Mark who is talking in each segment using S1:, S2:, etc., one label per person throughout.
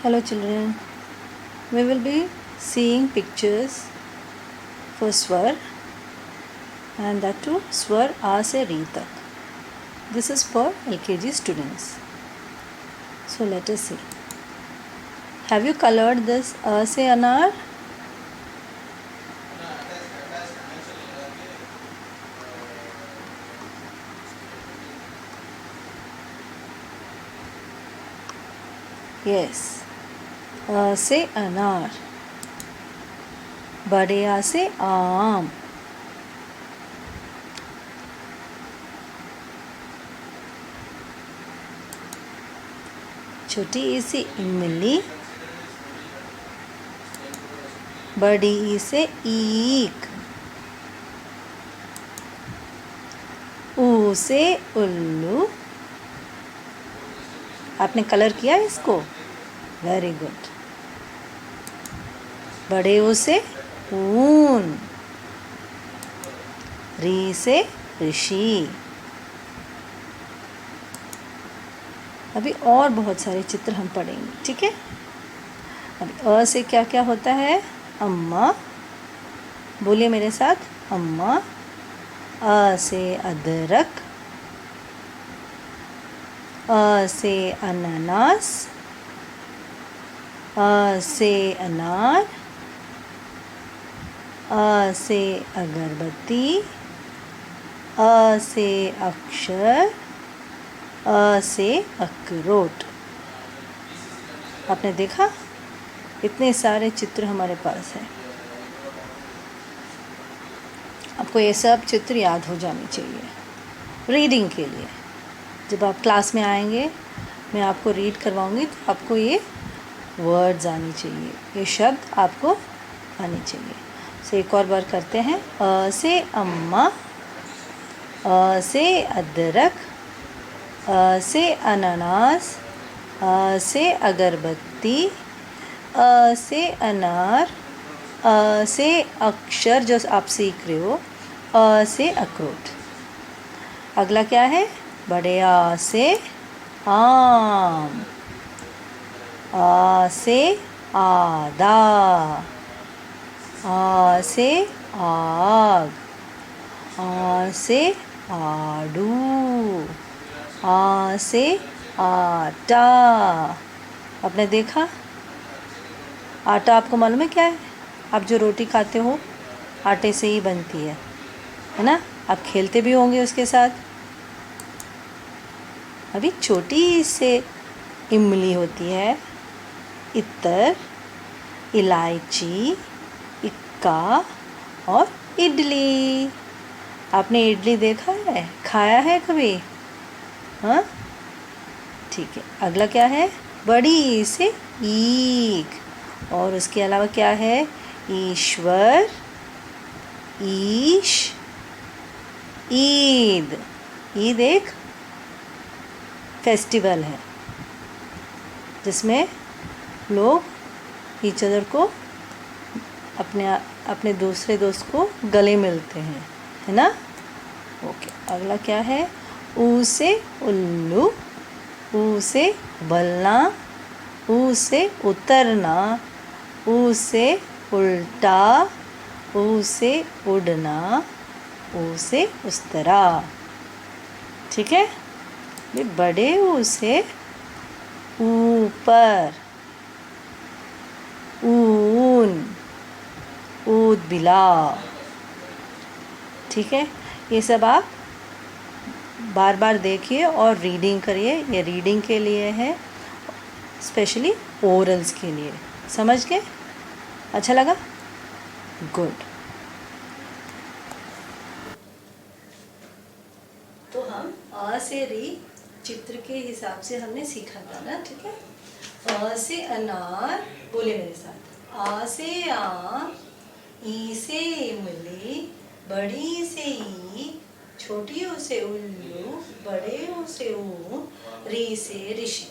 S1: Hello children, we will be seeing pictures for swar and that too swar A se Re tak. This is for LKG students. So let us see. Have you colored this A se anar? Yes. A से अनार, बड़े आ से आम, छोटी ई से इमली, बड़ी ई से ईख, ऊ से उल्लू। आपने कलर किया इसको? Very good. बड़े ऊ से ऊन, री से ऋषि। अभी और बहुत सारे चित्र हम पढ़ेंगे, ठीक है। अभी अ से क्या क्या होता है? अम्मा, बोलिए मेरे साथ, अम्मा। अ से अदरक, अ से अनानास, अ से अनार, अ से अगरबत्ती, अ से अक्षर, अ से अखरोट। आपने देखा इतने सारे चित्र हमारे पास हैं। आपको ये सब चित्र याद हो जाने चाहिए रीडिंग के लिए। जब आप क्लास में आएंगे, मैं आपको रीड करवाऊंगी तो आपको ये वर्ड्स आनी चाहिए, ये शब्द आपको आने चाहिए। तो एक और बार करते हैं। अ से अम्मा, अ से अदरक, अ से अनानास, अ से अगरबत्ती, अ से अनार, अ से अक्षर जो आप सीख रहे हो, अ से अखरोट। अगला क्या है? बड़े आ से आम, आ से आदा, आ से आग, आ से आड़ू, आ से आटा। आपने देखा? आटा आपको मालूम है क्या है? आप जो रोटी खाते हो आटे से ही बनती है ना? आप खेलते भी होंगे उसके साथ। अभी छोटी से इमली होती है, इत्तर, इलायची, इक्का और इडली। आपने इडली देखा है, खाया है कभी? हाँ, ठीक है। अगला क्या है? बड़ी से ईख, और उसके अलावा क्या है? ईश्वर, ईश, ईद। ईद एक फेस्टिवल है जिसमें लोग ईच अदर को अपने दूसरे दोस्त को गले मिलते हैं, है ना? ओके। अगला क्या है? ऊ से उल्लू, ऊ से उबलना, ऊ से उतरना, ऊ से उल्टा, ऊ से उड़ना, ऊ से उस तरह। ठीक है। बड़े ऊ से ऊपर, ऊन, ऊद बिला। ठीक है। ये सब आप बार बार देखिए और रीडिंग करिए। ये रीडिंग के लिए है, स्पेशली ओरल्स के लिए। समझ गए? अच्छा लगा? गुड। तो हम अ से री चित्र के हिसाब से हमने सीखा था ना, ठीक है। अ से अनार, बोले मेरे साथ। आ से आम, ई से इमली, बड़ी से ई, छोटी ऊ से उल्लू, बड़े ऊ से ऊन, री से ऋषि।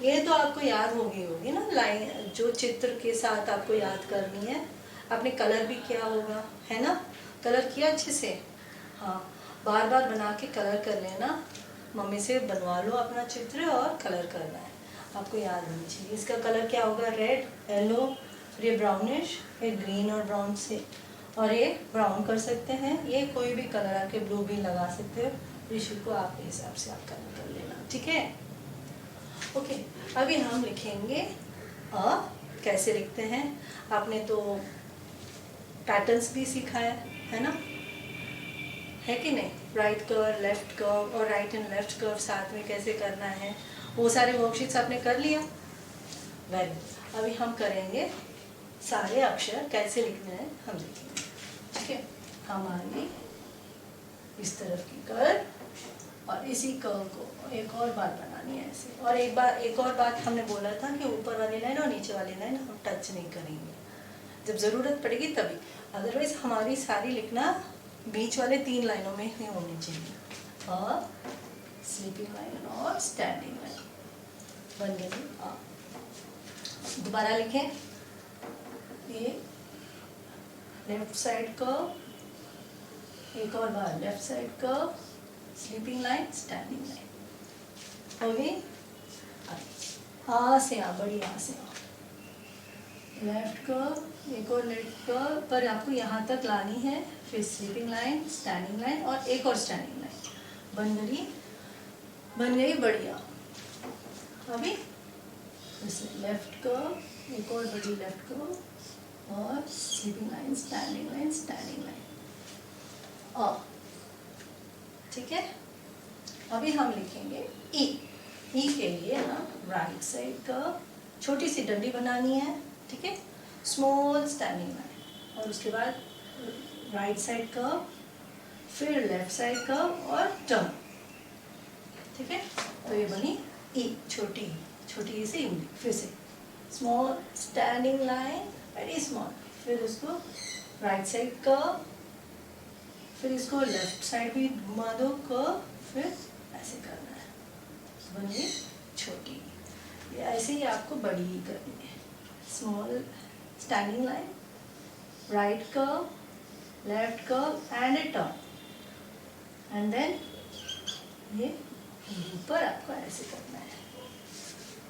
S1: ये तो आपको याद होगी ना लाइन, जो चित्र के साथ आपको याद करनी है। आपने कलर भी किया होगा, है ना? कलर किया अच्छे से? हाँ, बार बार बना के कलर कर लेना। मम्मी से बनवा लो अपना चित्र और कलर करना है। आपको याद होनी चाहिए। इसका कलर क्या होगा, रेड, येलो, फिर ये ब्राउनिश, फिर ग्रीन और ब्राउन से, और ये ब्राउन कर सकते हैं, ये कोई भी कलर आके ब्लू भी लगा सकते हो। ऋषि को आपके हिसाब से आप कलर कर लेना, ठीक है। ओके, अभी हम लिखेंगे अ। कैसे लिखते हैं, आपने तो पैटर्न्स भी सीखा है ना, है कि नहीं। राइट कर्व, लेफ्ट कर्व और राइट एंड लेफ्ट कर्व साथ में कैसे करना है, वो सारे वर्कशीट्स आपने कर लिया। Very good. अभी हम करेंगे सारे अक्षर कैसे लिखने हैं हम देखेंगे, ठीक है। हमारी इस तरफ की कर्व और इसी कर्व को एक और बार बनानी है ऐसे। और एक और बात हमने बोला था कि ऊपर वाली लाइन और नीचे वाली लाइन हम टच नहीं करेंगे, जब ज़रूरत पड़ेगी तभी, अदरवाइज हमारी सारी लिखना बीच वाले 3 लाइनों में ही होनी चाहिए। और स्लीपिंग लाइन और स्टैंडिंग लाइन बन गई। दोबारा लिखें, ये लेफ्ट साइड कर्व, एक और बार left side curve, sleeping line, standing line हो गई। आ से आ, बड़ी आ से आ, लेफ्ट कर्व, एक और लेफ्ट कर्व पर आपको यहाँ तक लानी है, फिर स्लीपिंग लाइन, स्टैंडिंग लाइन और एक और स्टैंडिंग लाइन बन गई बढ़िया। अभी लेफ्ट कर्व, एक और बड़ी लेफ्ट कर्व और sleeping line, standing line, standing line, ठीक है। अभी हम लिखेंगे ई। ई के लिए हम राइट साइड कर्व, छोटी सी डंडी बनानी है, ठीक है, स्मॉल स्टैंडिंग लाइन, और उसके बाद राइट साइड कर्व, फिर लेफ्ट साइड कर्व और टर्न, ठीक है। तो ये बनी ई, छोटी सी इमली। फिर से small standing line, very small, फिर उसको राइट साइड कर्व, फिर इसको लेफ्ट साइड भी घुमा दो कर्व, फिर ऐसे करना है, बन गई छोटी। ये ऐसे ही आपको बड़ी ही करनी है। Small standing line, right curve, left curve and a turn, and then ये ऊपर आपको ऐसे करना है,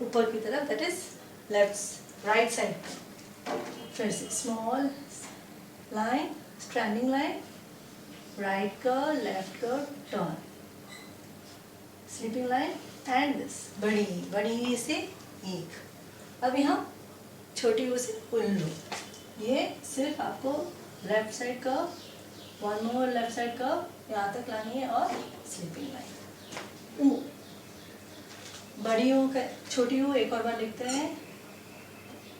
S1: ऊपर की तरफ, that is left right side curve. फिर से small line, standing line, right curve, left curve, turn, sleeping line and this बड़ी से एक। अभी हम छोटी ओ से उल्लू, ये सिर्फ आपको left side curve, one more left side curve यहाँ तक लानी है और स्लीपिंग लाइन। ऊ, बड़ी ऊ का छोटी ऊ एक और बार लिखते हैं,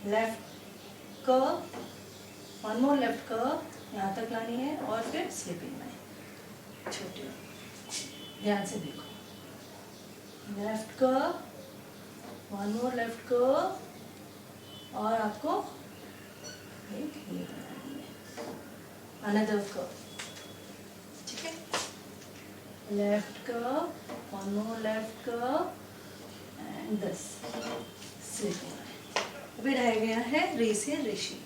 S1: left curve, one more left curve यहाँ तक लानी है और फिर स्लीपिंग लाइन छोटी। ध्यान से देखो, left curve, one more left curve और आपको एक ये बनानी है, अनदर कर्व, ठीक है। Left curve, one more left curve and this sleeping line. अभी रह गया है रे से ऋषि।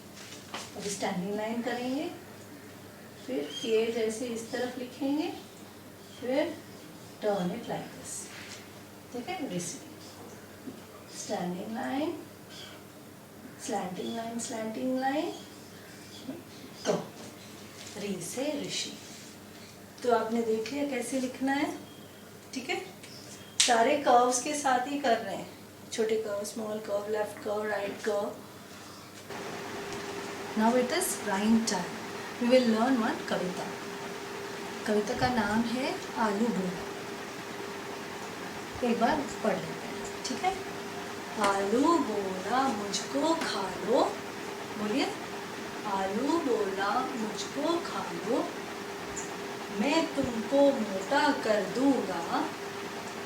S1: अभी स्टैंडिंग लाइन करेंगे, फिर के जैसे इस तरफ लिखेंगे, फिर टर्न इट लाइक दिस, ठीक है। ऋषि, स्टैंडिंग लाइन, स्लैंटिंग लाइन, तो री से ऋषि। तो आपने देख लिया कैसे लिखना है, ठीक है। सारे कर्व्स के साथ ही कर रहे हैं, छोटे curve, small curve, left curve, right curve. Now it is rhyme time, we will learn one कविता। कविता का नाम है आलू बोला। एक बार पढ़ लेते हैं, ठीक है। आलू बोला मुझको खा लो, बोलिए, आलू बोला मुझको खा लो, मैं तुमको मोटा कर दूंगा।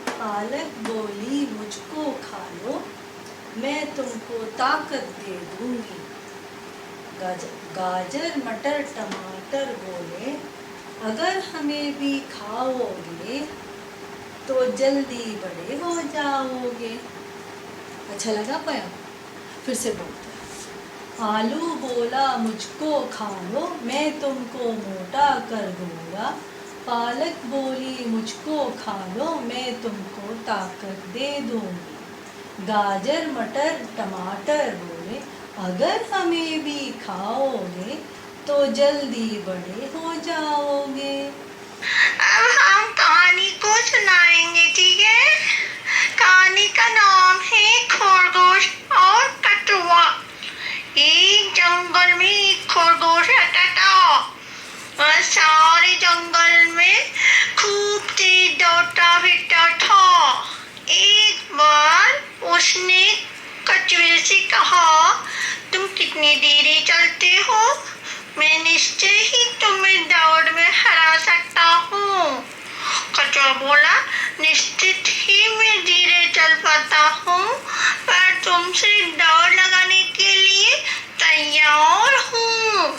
S1: पालक बोली मुझको खा लो, मैं तुमको ताकत दे दूंगी। गाजर मटर टमाटर बोले, अगर हमें भी खाओगे तो जल्दी बड़े हो जाओगे। अच्छा लगा पोयम? फिर से बोलते हैं, आलू बोला मुझको खा लो, मैं तुमको मोटा कर दूंगा। पालक बोली मुझको खा लो, मैं तुमको ताकत दे दूंगी। गाजर मटर टमाटर बोले, अगर हमें भी खाओगे तो जल्दी बड़े हो जाओगे।
S2: अब हम कहानी को सुनाएंगे, ठीक है। कहानी का नाम है खरगोश और कछुआ। एक जंगल में एक खरगोश रहता था। वह सारे जंगल में खूब तेज दौड़ता फिरता था। एक बार उसने कछुए से कहा, तुम कितनी देरी चलते हो? मैं निश्चय ही तुम्हें दौड़ में हरा सकता हूँ। कछुआ बोला, निश्चित ही मैं धीरे चल पाता हूँ, पर तुमसे दौड़ लगाने के लिए तैयार हूँ।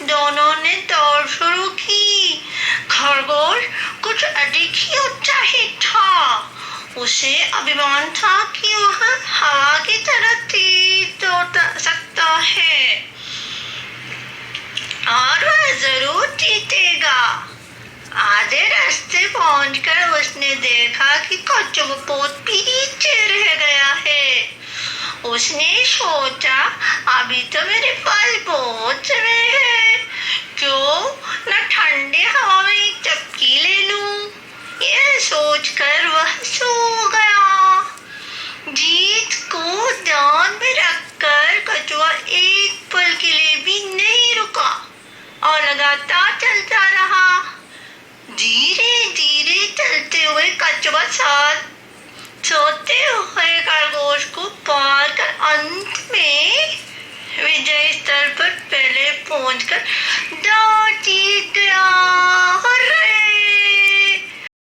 S2: दोनों ने दौड़ शुरू की। खरगोश कुछ अधिक ही उत्साहित था। उसे अभिमान था कि वह हवा की तरह तेज दौड़ सकता है और वह जरूर जीतेगा। आधे रास्ते पहुंचकर उसने देखा कि कछुआ बहुत पीछे रह गया है। उसने सोचा, अभी तो मेरे पास बहुत समय है, क्यों न ठंडे हवा में एक चुटकी ले लूं। यह सोचकर वह सो गया। जीत को ध्यान में रखकर कछुआ एक पल के लिए भी नहीं रुका और लगातार चलता रहा। धीरे धीरे चलते हुए कछुआ सोते हुए खरगोश को पार कर अंत में विजय स्थल पर पहले पहुंचकर दौड़ जीत गया।